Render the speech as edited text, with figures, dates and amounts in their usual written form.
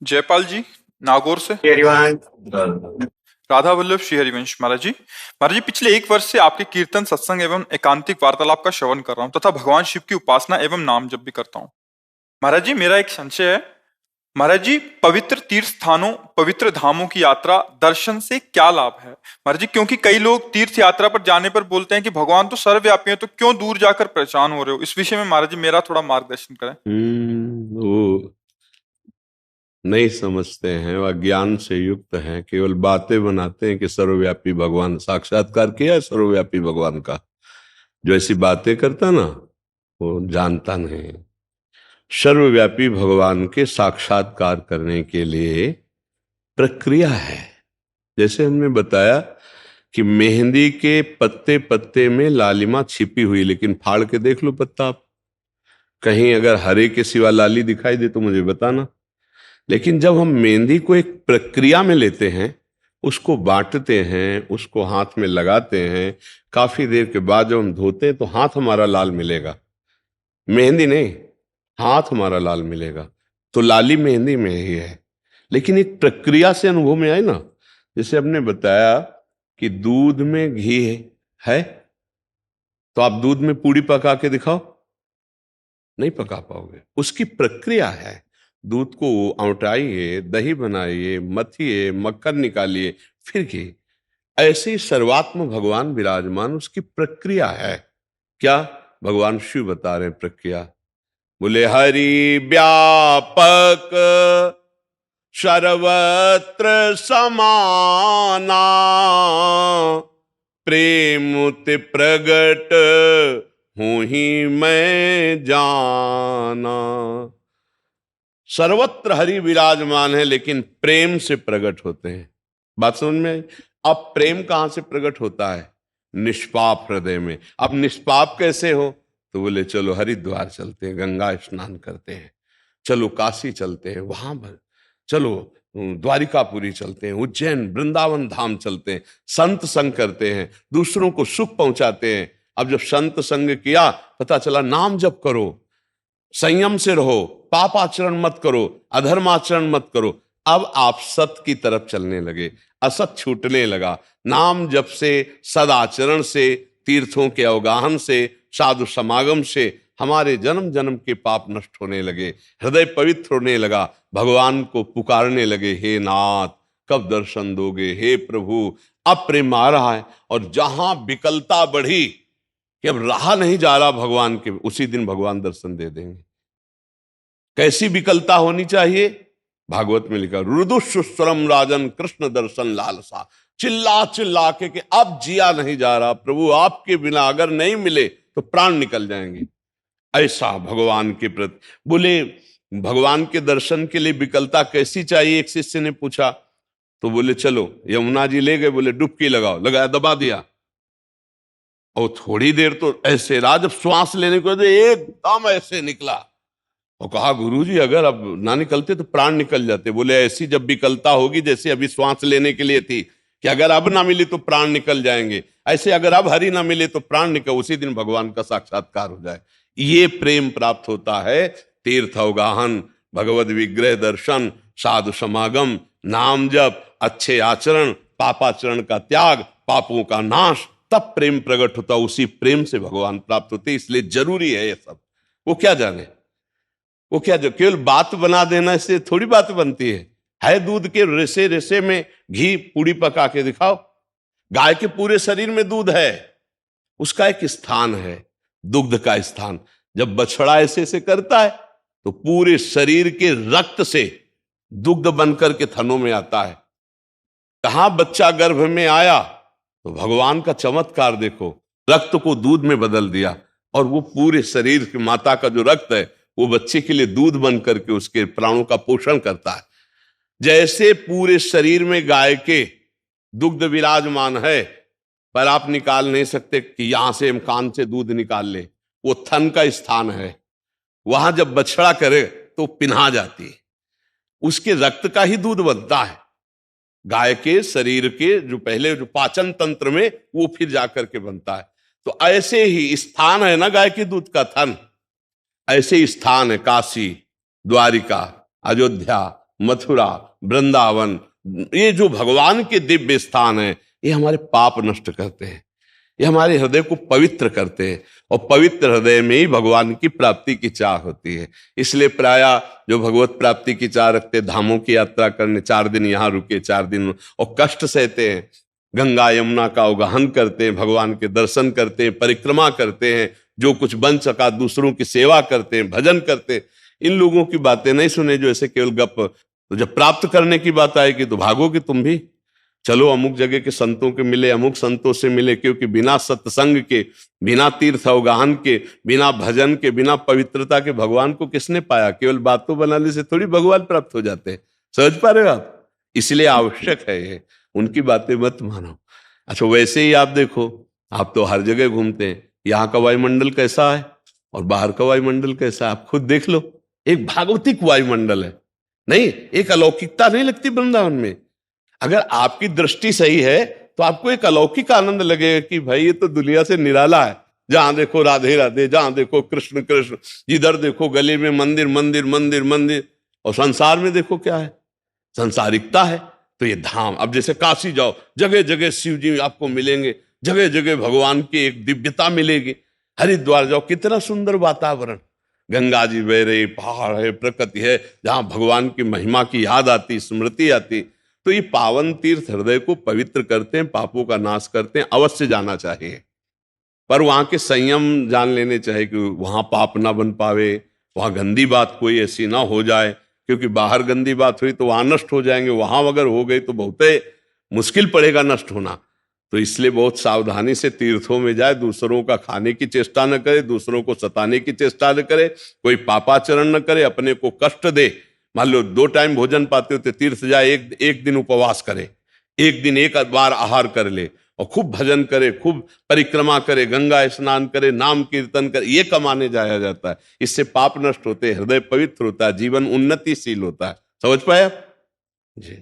जयपाल जी, नागौर से। हरिवंश। राधा वल्लभ श्री हरिवंश। महाराज जी पिछले 1 वर्ष से आपके कीर्तन, सत्संग एवं एकांतिक वार्तालाप का श्रवण कर रहा हूँ तथा भगवान शिव की उपासना एवं नाम जप भी करता हूँ। महाराज जी मेरा एक संशय है। महाराज जी, पवित्र तीर्थ स्थानों, पवित्र धामों की यात्रा दर्शन से क्या लाभ है महाराज जी? क्योंकि कई लोग तीर्थ यात्रा पर जाने पर बोलते हैं कि भगवान तो सर्वव्यापी है, तो क्यों दूर जाकर परेशान हो रहे हो? इस विषय में महाराज जी मेरा थोड़ा मार्गदर्शन करें। वो नहीं समझते हैं, वह ज्ञान से युक्त हैं, केवल बातें बनाते हैं कि सर्वव्यापी भगवान। साक्षात्कार किया है सर्वव्यापी भगवान का? जो ऐसी बातें करता ना वो जानता नहीं। सर्वव्यापी भगवान के साक्षात्कार करने के लिए प्रक्रिया है। जैसे हमने बताया कि मेहंदी के पत्ते पत्ते में लालिमा छिपी हुई, लेकिन फाड़ के देख लो पत्ता आप, कहीं अगर हरे के सिवा लाली दिखाई दे तो मुझे बताना। लेकिन जब हम मेहंदी को एक प्रक्रिया में लेते हैं, उसको बांटते हैं, उसको हाथ में लगाते हैं, काफी देर के बाद जब हम धोते हैं तो हाथ हमारा लाल मिलेगा, मेहंदी नहीं, हाथ हमारा लाल मिलेगा। तो लाली मेहंदी में ही है, लेकिन एक प्रक्रिया से अनुभव में आए ना। जैसे हमने बताया कि दूध में घी है, तो आप दूध में पूड़ी पका के दिखाओ, नहीं पका पाओगे। उसकी प्रक्रिया है। दूध को औटाइए, दही बनाइए, मथिए, मक्खन निकालिए, फिर घी। ऐसे ही सर्वात्म भगवान विराजमान, उसकी प्रक्रिया है। क्या भगवान शिव बता रहे हैं प्रक्रिया? बोले हरि व्यापक सर्वत्र समाना, प्रेमुति प्रगट हूं ही मैं जाना। सर्वत्र हरि विराजमान है, लेकिन प्रेम से प्रकट होते हैं। बात समझ में? अब प्रेम कहां से प्रकट होता है? निष्पाप हृदय में। अब निष्पाप कैसे हो? तो बोले चलो हरिद्वार चलते हैं, गंगा स्नान करते हैं, चलो काशी चलते हैं, वहां चलो द्वारिकापुरी चलते हैं, उज्जैन वृंदावन धाम चलते हैं, संत संग करते हैं, दूसरों को सुख पहुंचाते हैं। अब जब संत संग किया, पता चला नाम जप करो, संयम से रहो, पाप आचरण मत करो, अधर्म आचरण मत करो। अब आप सत की तरफ चलने लगे, असत छूटने लगा। नाम जप से, सदाचरण से, तीर्थों के अवगाहन से, साधु समागम से हमारे जन्म जन्म के पाप नष्ट होने लगे, हृदय पवित्र होने लगा, भगवान को पुकारने लगे, हे नाथ कब दर्शन दोगे, हे प्रभु। अब प्रेम आ रहा है, और जहां विकलता बढ़ी कि अब रहा नहीं जा रहा भगवान के, उसी दिन भगवान दर्शन दे देंगे। कैसी विकलता होनी चाहिए? भागवत में लिखा, रुदुस्वरम राजन कृष्ण दर्शन लालसा। चिल्ला चिल्ला के कि अब जिया नहीं जा रहा प्रभु, आपके बिना अगर नहीं मिले तो प्राण निकल जाएंगे। ऐसा भगवान के प्रति। बोले भगवान के दर्शन के लिए विकलता कैसी चाहिए? एक शिष्य ने पूछा, तो बोले चलो यमुना जी ले गए, बोले डुबकी लगाओ, लगाया, दबा दिया, और थोड़ी देर तो ऐसे रहा, जब श्वास लेने को एकदम ऐसे निकला, और कहा गुरुजी अगर अब ना निकलते तो प्राण निकल जाते। बोले ऐसी जब विकलता होगी जैसे अभी श्वास लेने के लिए थी कि अगर अब ना मिली तो प्राण निकल जाएंगे, ऐसे अगर अब हरि ना मिले तो प्राण निकल, उसी दिन भगवान का साक्षात्कार हो जाए। ये प्रेम प्राप्त होता है। तीर्थ अवगाहन, भगवद विग्रह दर्शन, साधु समागम, नाम जप, अच्छे आचरण, पापाचरण का त्याग, पापों का नाश, तब प्रेम प्रकट होता। उसी प्रेम से भगवान प्राप्त होते। इसलिए जरूरी है ये सब। वो क्या जाने, वो क्या जो केवल बात बना देना, इससे थोड़ी बात बनती है दूध के रेसे रेसे में घी पूड़ी पका के दिखाओ। गाय के पूरे शरीर में दूध है, उसका एक स्थान है, दुग्ध का स्थान। जब बछड़ा ऐसे ऐसे करता है तो पूरे शरीर के रक्त से दुग्ध बनकर के थनों में आता है। कहां बच्चा गर्भ में आया तो भगवान का चमत्कार देखो, रक्त को दूध में बदल दिया, और वो पूरे शरीर की माता का जो रक्त है वो बच्चे के लिए दूध बन करके उसके प्राणों का पोषण करता है। जैसे पूरे शरीर में गाय के दुग्ध विराजमान है, पर आप निकाल नहीं सकते कि यहां से हम कान से दूध निकाल ले, वो थन का स्थान है। वहां जब बछड़ा करे तो पिन्हा जाती है, उसके रक्त का ही दूध बनता है। गाय के शरीर के जो पहले जो पाचन तंत्र में, वो फिर जाकर के बनता है। तो ऐसे ही स्थान है ना गाय के दूध का थन, ऐसे ही स्थान है काशी, द्वारिका, अयोध्या, मथुरा, वृंदावन, ये जो भगवान के दिव्य स्थान है, ये हमारे पाप नष्ट करते हैं, ये हमारे हृदय को पवित्र करते हैं, और पवित्र हृदय में ही भगवान की प्राप्ति की चाह होती है। इसलिए प्रायः जो भगवत प्राप्ति की चाह रखते, धामों की यात्रा करने, 4 दिन यहाँ रुके, 4 दिन, और कष्ट सहते हैं, गंगा यमुना का अवगाहन करते हैं, भगवान के दर्शन करते हैं, परिक्रमा करते हैं, जो कुछ बन सका दूसरों की सेवा करते हैं, भजन करते हैं। इन लोगों की बातें नहीं सुने जो ऐसे केवल गप। तो जब प्राप्त करने की बात आएगी तो भागोगे तुम भी, चलो अमुक जगह के संतों के मिले, अमुक संतों से मिले, क्योंकि बिना सत्संग के, बिना तीर्थ अवगाहन के, बिना भजन के, बिना पवित्रता के भगवान को किसने पाया? केवल बातों बनाने से थोड़ी भगवान प्राप्त हो जाते हैं, समझ पा रहे हो आप? इसलिए आवश्यक है ये, उनकी बातें मत मानो। अच्छा, वैसे ही आप देखो, आप तो हर जगह घूमते हैं, यहाँ का वायुमंडल कैसा है और बाहर का वायुमंडल कैसा है, आप खुद देख लो। एक भागवतिक वायुमंडल है, नहीं, एक अलौकिकता नहीं लगती वृंदावन में? अगर आपकी दृष्टि सही है तो आपको एक अलौकिक आनंद लगेगा कि भाई ये तो दुनिया से निराला है। जहां देखो राधे राधे, जहां देखो कृष्ण कृष्ण, जिधर देखो गली में मंदिर मंदिर मंदिर मंदिर, और संसार में देखो क्या है, संसारिकता है। तो ये धाम, अब जैसे काशी जाओ, जगह जगह शिव जी आपको मिलेंगे, जगह जगह भगवान की एक दिव्यता मिलेगी। हरिद्वार जाओ, कितना सुंदर वातावरण, गंगा जी बह रही, पहाड़ है, प्रकृति है, जहां भगवान की महिमा की याद आती, स्मृति आती। तो ये पावन तीर्थ हृदय को पवित्र करते हैं, पापों का नाश करते हैं, अवश्य जाना चाहिए। पर वहां के संयम जान लेने चाहिए कि वहां पाप ना बन पावे, वहां गंदी बात कोई ऐसी ना हो जाए, क्योंकि बाहर गंदी बात हुई तो वहां नष्ट हो जाएंगे, वहां अगर हो गई तो बहुत मुश्किल पड़ेगा नष्ट होना। तो इसलिए बहुत सावधानी से तीर्थों में जाए, दूसरों का खाने की चेष्टा न करे, दूसरों को सताने की चेष्टा न करे, कोई पापाचरण न करे, अपने को कष्ट दे। मान लो 2 टाइम भोजन पाते हो तो तीर्थ जाए, एक दिन उपवास करे, एक दिन एक बार आहार कर ले, और खूब भजन करे, खूब परिक्रमा करे, गंगा स्नान करे, नाम कीर्तन करे, ये कमाने जाया जाता है। इससे पाप नष्ट होते, हृदय पवित्र होता है, जीवन उन्नतिशील होता है। समझ पाए आप जी?